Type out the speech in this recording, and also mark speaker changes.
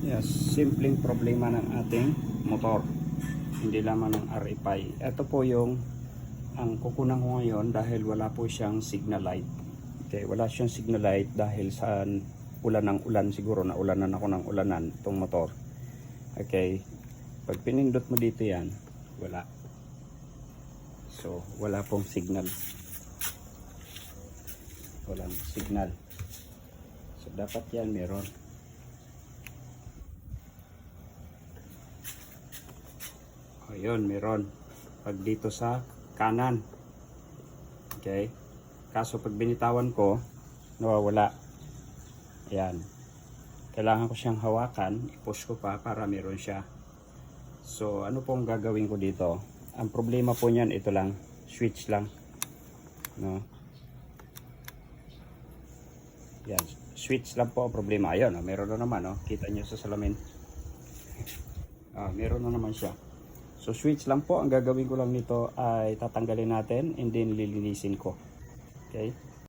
Speaker 1: Yes, simpleng problema ng ating motor, hindi lamang ng RFI. Ito po yung ang kukunan ko ngayon dahil wala po siyang signal light. Okay, wala siyang signal light dahil sa ulan ng ulan, siguro na ulanan ako ng ulanan itong motor. Okay, pag pinindot mo dito yan, wala. So wala pong signal, walang signal. So dapat yan meron. Ayun, meron. Pag dito sa kanan. Okay. Kaso pag binitawan ko, nawawala. Ayan. Kailangan ko siyang hawakan. I-push ko pa para meron siya. So, ano pong gagawin ko dito? Ang problema po niyan, ito lang. Switch lang. No? Yan. Switch lang po ang problema. Ayun, meron na naman. Oh. Kita nyo sa salamin. Meron na naman siya. So switch lang po, ang gagawin ko lang nito ay tatanggalin natin and then lilinisin ko. Okay?